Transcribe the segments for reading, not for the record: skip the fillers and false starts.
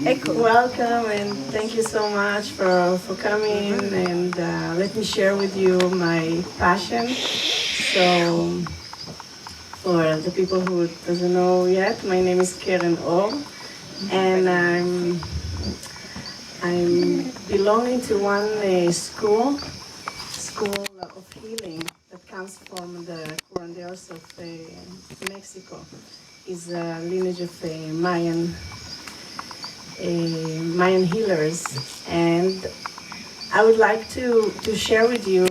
Welcome and thank you so much for coming and let me share with you my passion. So for the people who doesn't know yet, my name is Keren-Or and I'm belonging to one school of healing that comes from the Curanderos of Mexico. Is a lineage of Mayan healers, and I would like to share with you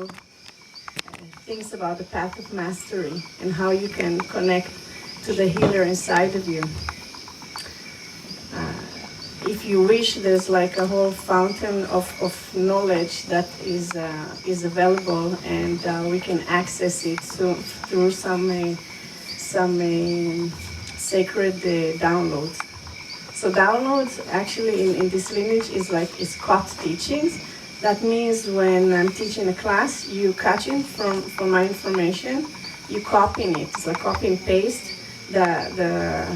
things about the path of mastery and how you can connect to the healer inside of you. If you wish, there's like a whole fountain of knowledge that is available, and we can access it through some sacred downloads. So downloads actually in this lineage is caught teachings. That means when I'm teaching a class, you catching from my information, you copying it. It's like copy and paste the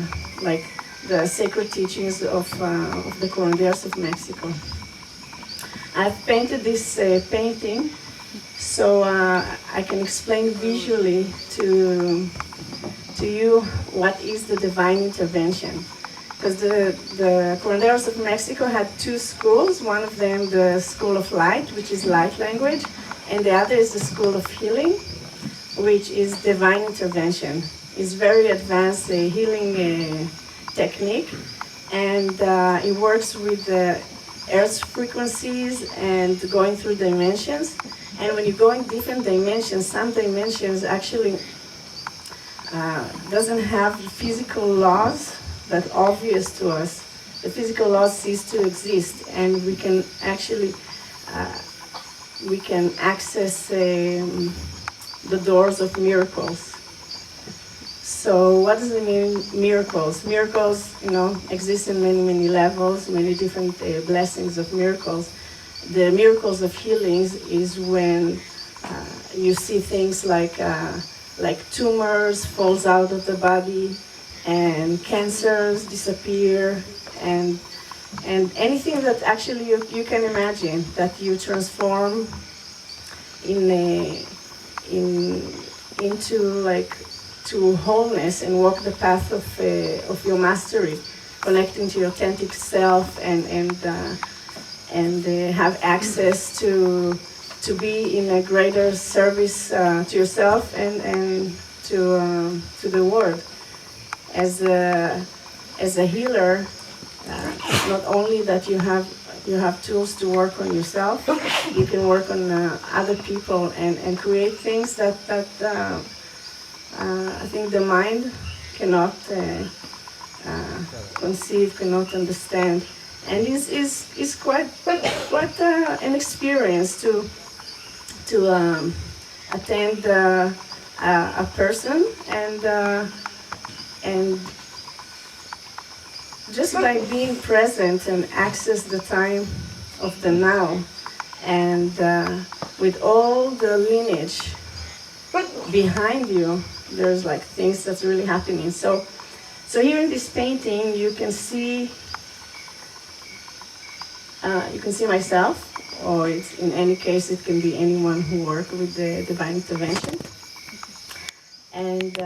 sacred teachings of the Curanderos of Mexico. I've painted this painting so I can explain visually to you what is the divine intervention. Because the Curanderos of Mexico had two schools, one of them the School of Light, which is light language, and the other is the School of Healing, which is divine intervention. It's very advanced healing technique, and it works with the Hertz frequencies and going through dimensions. And when you go in different dimensions, some dimensions actually doesn't have physical laws that obvious to us. The physical laws cease to exist, and we can actually access the doors of miracles. So what does it mean, miracles? Miracles, exist in many levels, many different blessings of miracles. The miracles of healings is when you see things like tumors falls out of the body, and cancers disappear, and anything that actually you can imagine that you transform into to wholeness and walk the path of your mastery, connecting to your authentic self and have access to be in a greater service to yourself and to the world. As a healer, not only that you have tools to work on yourself, you can work on other people and create things that I think the mind cannot conceive, cannot understand, and is quite an experience to attend a person and just by being present and access the time of the now, and with all the lineage behind you, there's things that's really happening. So here in this painting, you can see myself, or in any case, it can be anyone who works with the divine intervention. And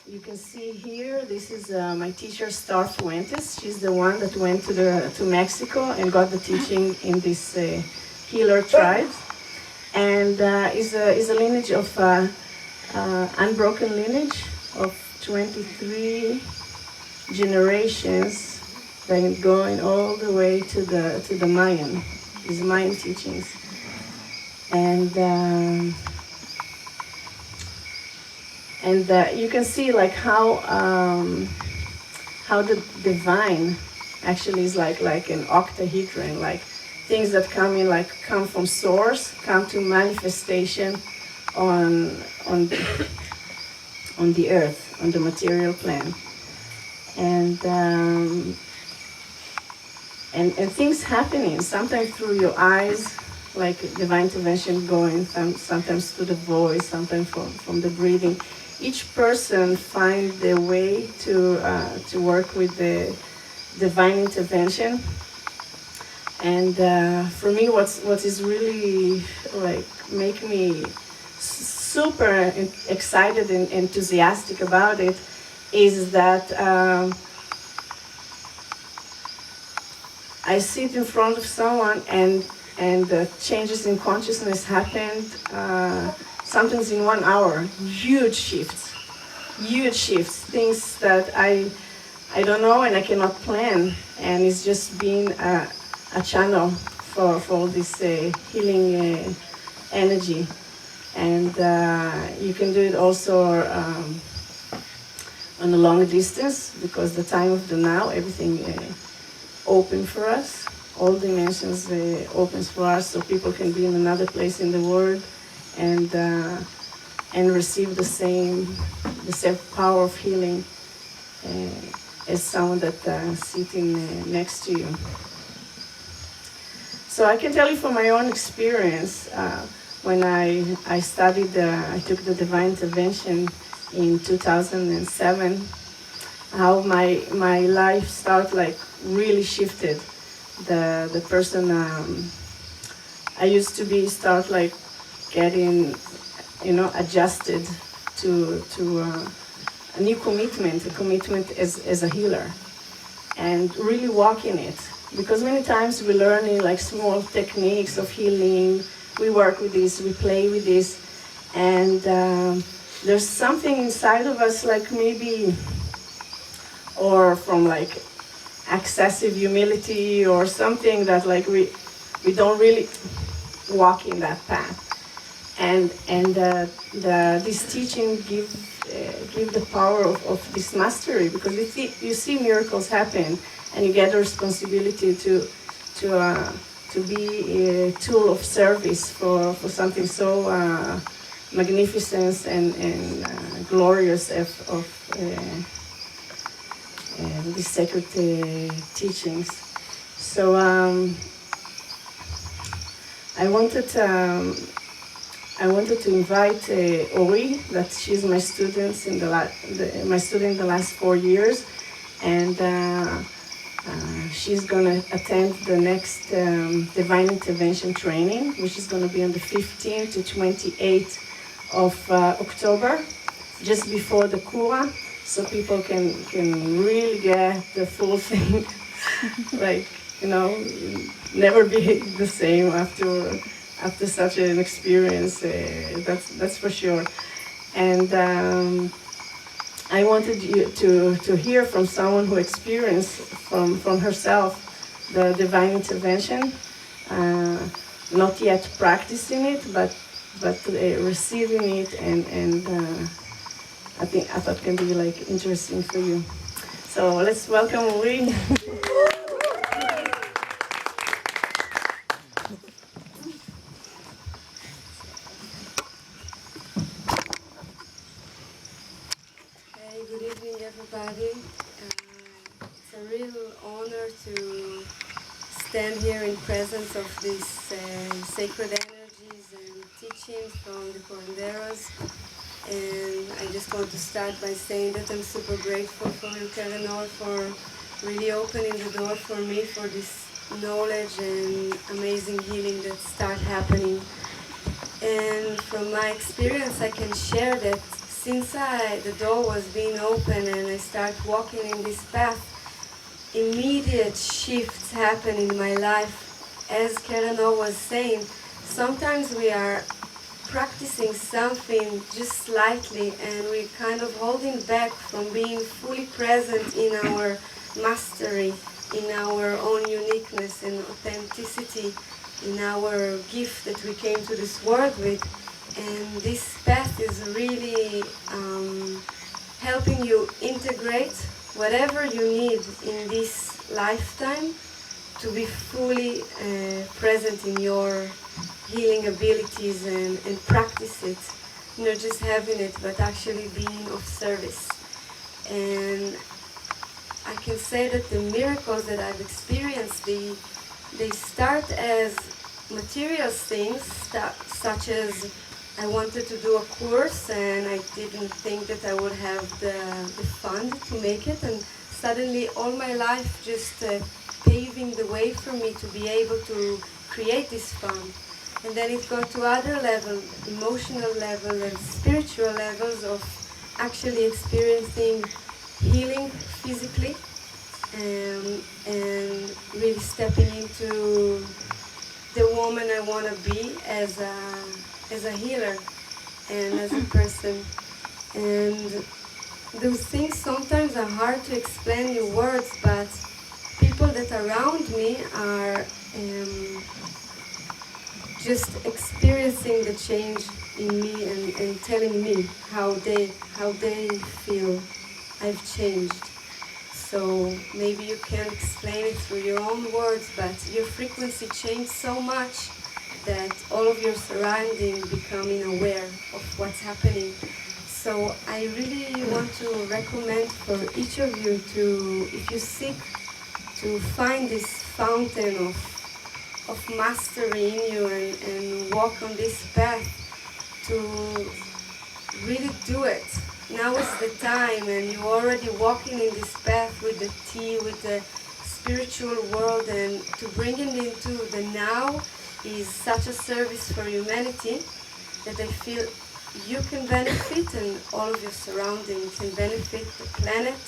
you can see here, this is my teacher, Star Fuentes. She's the one that went to Mexico and got the teaching in this healer tribe. And is a lineage of unbroken lineage of 23 generations, going all the way to the Mayan, these Mayan teachings. And you can see how the divine actually is like an octahedron, things that come from source, come to manifestation on the earth, on the material plane, and things happening sometimes through your eyes, like divine intervention going sometimes through the voice, sometimes from the breathing. Each person find their way to work with divine intervention. And for me, what is really like make me super excited and enthusiastic about it is that I sit in front of someone and changes in consciousness happened sometimes in 1 hour. Huge shifts, things that I don't know and I cannot plan, and it's just being a channel for this healing energy. And you can do it also on a long distance, because the time of the now, everything open for us. All dimensions opens for us, so people can be in another place in the world and receive the same power of healing as someone that sitting next to you. So I can tell you from my own experience, when I studied, I took the divine intervention in 2007, how my life started, like, really shifted. The person I used to be start like getting, adjusted to a new commitment, as a healer, and really walking it. Because many times we learn like small techniques of healing, we work with this, we play with this, and there's something inside of us, like maybe, or from like excessive humility or something, that like we don't really walk in that path. And this teaching give the power of this mastery, because you see miracles happen, and you get the responsibility to be a tool of service for something so magnificent and glorious of these sacred teachings. So I wanted to invite Ori, that she's my student in the last 4 years, and she's gonna attend the next divine intervention training, which is gonna be on the 15th to 28th of October, just before the Kura, so people can really get the full thing. Like, never be the same after such an experience. That's for sure. And I wanted you to hear from someone who experienced from herself the divine intervention, not yet practicing it, but receiving it, and I thought can be like interesting for you. So let's welcome Uri. Good evening, everybody. It's a real honor to stand here in presence of these sacred energies and teachings from the curanderos. And I just want to start by saying that I'm super grateful for you, Keren-Or, for really opening the door for me for this knowledge and amazing healing that start happening. And from my experience, I can share that since the door was being open and I start walking in this path, immediate shifts happen in my life. As Keren-Or was saying, sometimes we are practicing something just slightly and we're kind of holding back from being fully present in our mastery, in our own uniqueness and authenticity, in our gift that we came to this world with. And this path is really helping you integrate whatever you need in this lifetime to be fully present in your healing abilities and practice it. Not just having it, but actually being of service. And I can say that the miracles that I've experienced, they start as material things, such as I wanted to do a course and I didn't think that I would have the fund to make it, and suddenly all my life just paving the way for me to be able to create this farm. And then it got to other levels, emotional level and spiritual levels of actually experiencing healing physically, and really stepping into the woman I want to be as a healer and as a person. And those things sometimes are hard to explain in words, but people that are around me are just experiencing the change in me and telling me how they feel I've changed. So maybe you can't explain it through your own words, but your frequency changed so much that all of your surrounding becoming aware of what's happening. So I really want to recommend for each of you to, if you seek to find this fountain of mastery in you and walk on this path, to really do it. Now is the time, and you're already walking in this path with the tea, with the spiritual world, and to bring it into the now is such a service for humanity that I feel you can benefit and all of your surroundings can benefit, the planet,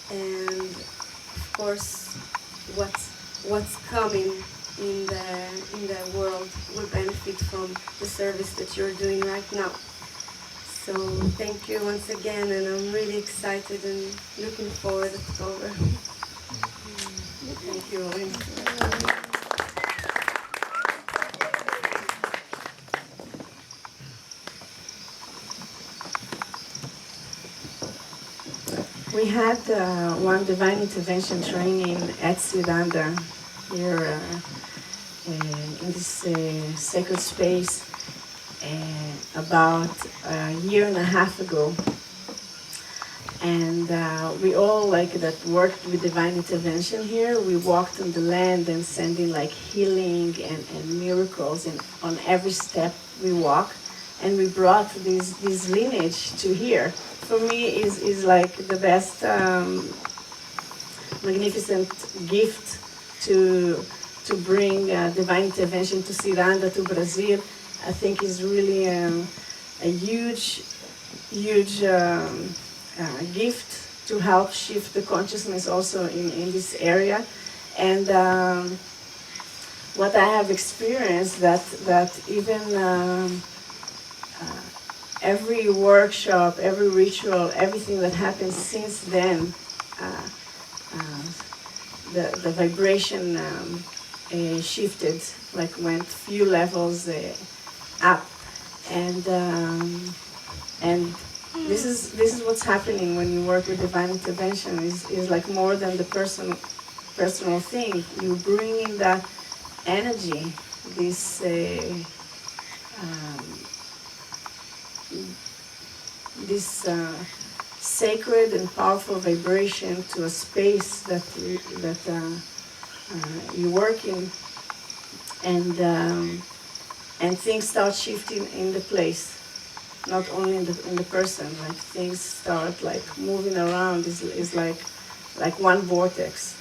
and of course what's coming in the world will benefit from the service that you're doing right now. So thank you once again, and I'm really excited and looking forward to October. Thank you, Lynn. We had one divine intervention training at Ciranda here in this sacred space about a year and a half ago. And we all that worked with divine intervention here, we walked on the land and sending healing and miracles on every step we walk. And we brought this lineage to here. For me is the best magnificent gift to bring divine intervention to Ciranda, to Brazil. I think is really a huge gift to help shift the consciousness also in this area. And what I have experienced that even every workshop, every ritual, everything that happens since then, the vibration shifted, went few levels up, and this is what's happening when you work with divine intervention. Is more than the personal thing. You bring in that energy, this sacred and powerful vibration to a space that you work in, and things start shifting in the place, not only in the person. Things start moving around. Is like one vortex.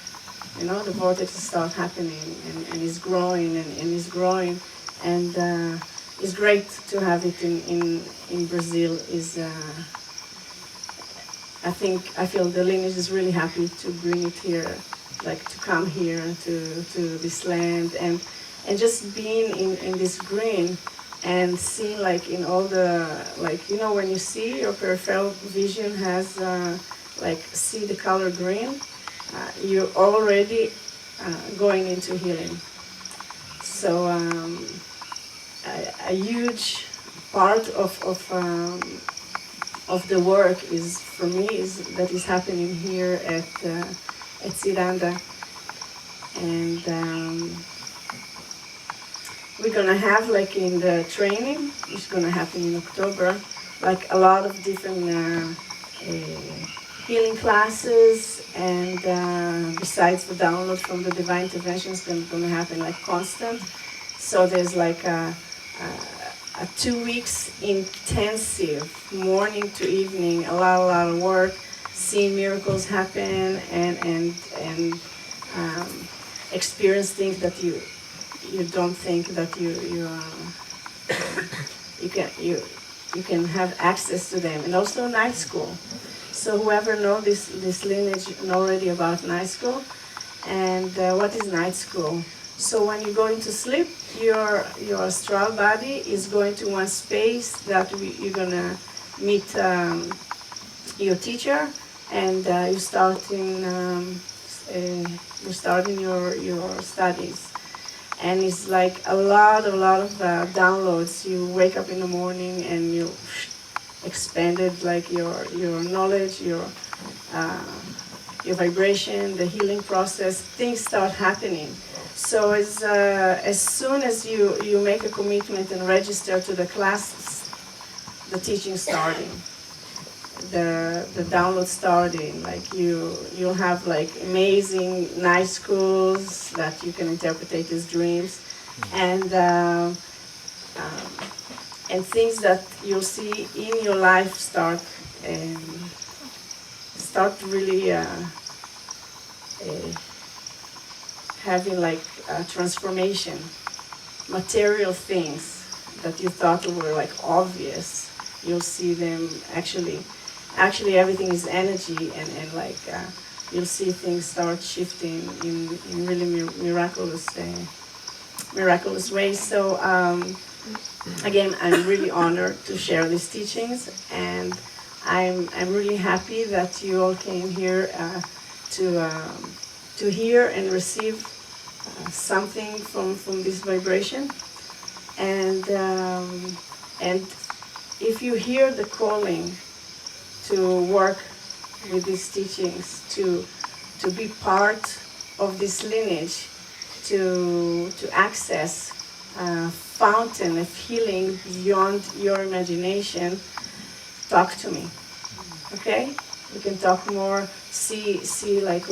The vortex start happening and is growing and is growing, and it's great to have it in Brazil. I feel the lineage is really happy to bring it here, to come here to this land, and just being in this green and seeing in all the when you see your peripheral vision has see the color green, you're already going into healing. So a huge part of the work is, for me, that is happening here at Ciranda, and we're gonna have in the training, which is gonna happen in October, a lot of different healing classes, and besides the download from the divine interventions, gonna happen constant. So there's a 2 weeks intensive, morning to evening, a lot of work. see miracles happen and experience things that you don't think that you can have access to them. And also night school. So whoever know this lineage already about night school, and what is night school? So when you go into sleep, your astral body is going to one space that you're gonna meet your teacher, and you're starting your studies. And it's like a lot of downloads. You wake up in the morning and you expanded like your knowledge, your vibration, the healing process. Things start happening. So as soon as you make a commitment and register to the classes, the teaching starting, the download starting. Like you'll have like amazing night schools that you can interpret as dreams, and things that you'll see in your life start really having like a transformation. Material things that you thought were like obvious, you'll see them actually everything is energy, and like you'll see things start shifting in really miraculous ways. So again, I'm really honored to share these teachings, and I'm really happy that you all came here to hear and receive something from this vibration. And if you hear the calling to work with these teachings, to be part of this lineage, to access a fountain of healing beyond your imagination, talk to me. Okay? We can talk more, see like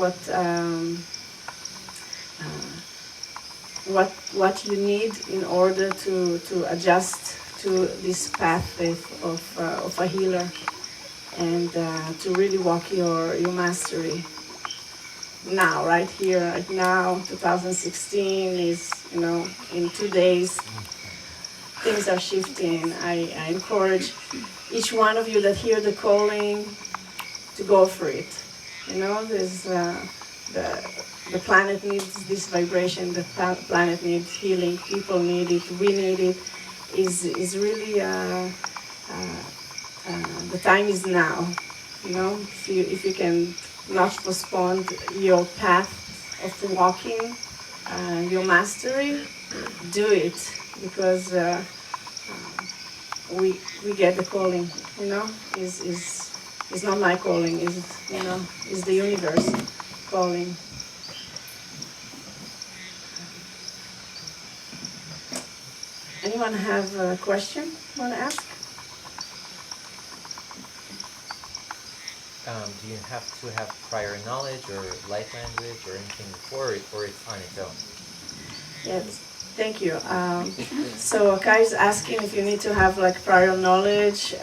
what you need in order to adjust to this path of a healer, and to really walk your mastery. Now, right here, right now, 2016 is, in 2 days, things are shifting. I encourage each one of you that hear the calling to go for it. There's the planet needs this vibration. The planet needs healing. People need it. We need it. Is really the time is now. If you can not postpone your path of walking your mastery, do it, because we get the calling. Is not my calling. Is the universe calling. Anyone have a question want to ask? Do you have to have prior knowledge or light language or anything before, or it's on its own? Yes, thank you. So Kai is asking if you need to have like prior knowledge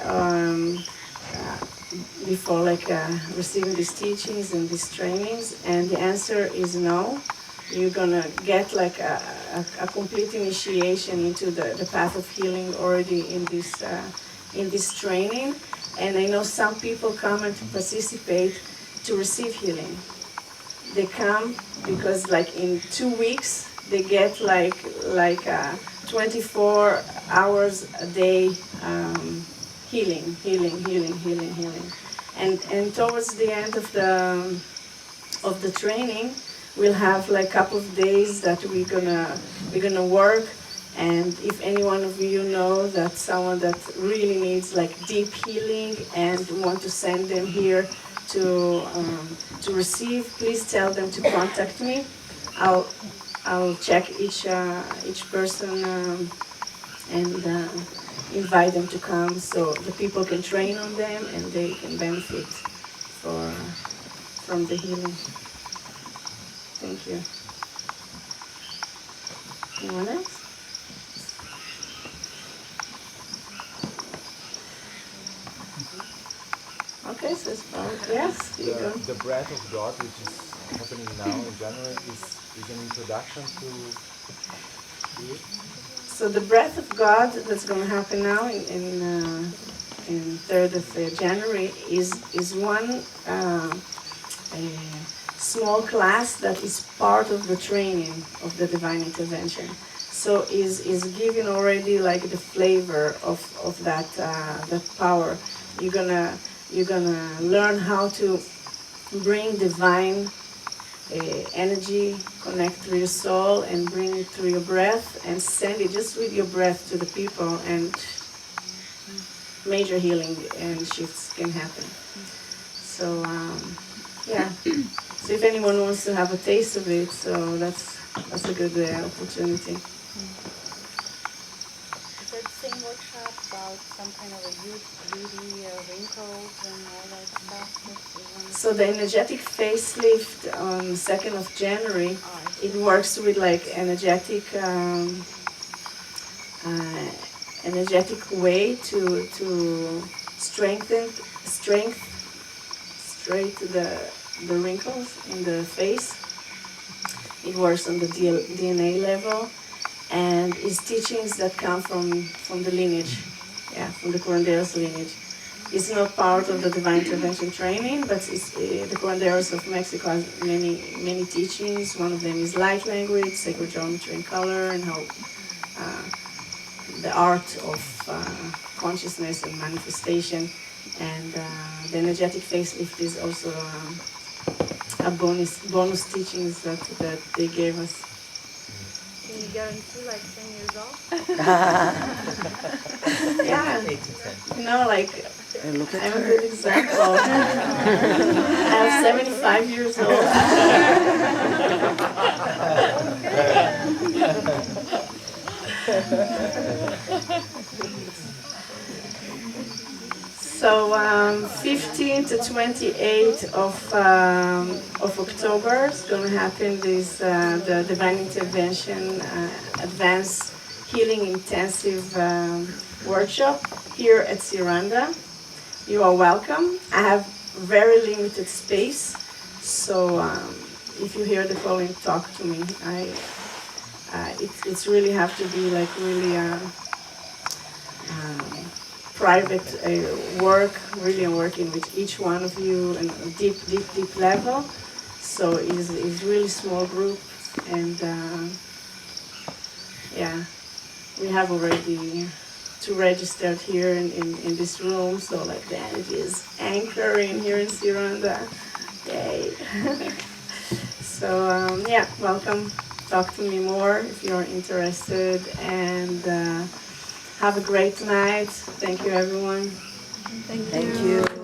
before receiving these teachings and these trainings, and the answer is no. You're gonna get like a complete initiation into the path of healing already in this training. And I know some people come and to participate to receive healing. They come because like in 2 weeks they get like 24 hours a day healing. And towards the end of the training, we'll have like a couple of days that we're gonna work. And if any one of you know that someone that really needs like deep healing and want to send them here to receive, please tell them to contact me. I'll check each person and invite them to come, so the people can train on them and they can benefit from the healing. Thank you. Anyone else? Okay, so it's about, yes. the breath of God, which is happening now in January, is an introduction to it. So the breath of God that's going to happen now in 3rd of January is one a small class that is part of the training of the divine intervention. So is giving already like the flavor of that that power. You're gonna learn how to bring divine energy, connect through your soul, and bring it through your breath, and send it just with your breath to the people, and major healing and shifts can happen. So yeah. So if anyone wants to have a taste of it, so that's a good opportunity. Is that the same workshop about some kind of a beauty, wrinkles and all that stuff? So the energetic facelift on 2nd of January, it works with like energetic way to straight the wrinkles in the face. It works on the DNA level, and is teachings that come from the lineage, from the Curanderos lineage. It's not part of the divine intervention training, but the Curanderos of Mexico has many teachings. One of them is light language, sacred geometry and color, and how the art of consciousness and manifestation. And the energetic facelift is also a bonus teachings that they gave us. Can you guarantee like 10 years old? Yeah, 8 to 10. Like Look at I'm a her. good example. I'm 75 years old. So 15 to 28 of October is going to happen this the Divine Intervention Advanced Healing Intensive workshop here at Ciranda. You are welcome. I have very limited space, so if you hear the calling, talk to me. It's really have to be like really private work. Really, I'm working with each one of you in a deep level. So it's really small group, and we have already 2 registered here in this room. So like the energy is anchoring here in Ciranda. Yay! So welcome. Talk to me more if you're interested, and have a great night. Thank you, everyone. Thank you.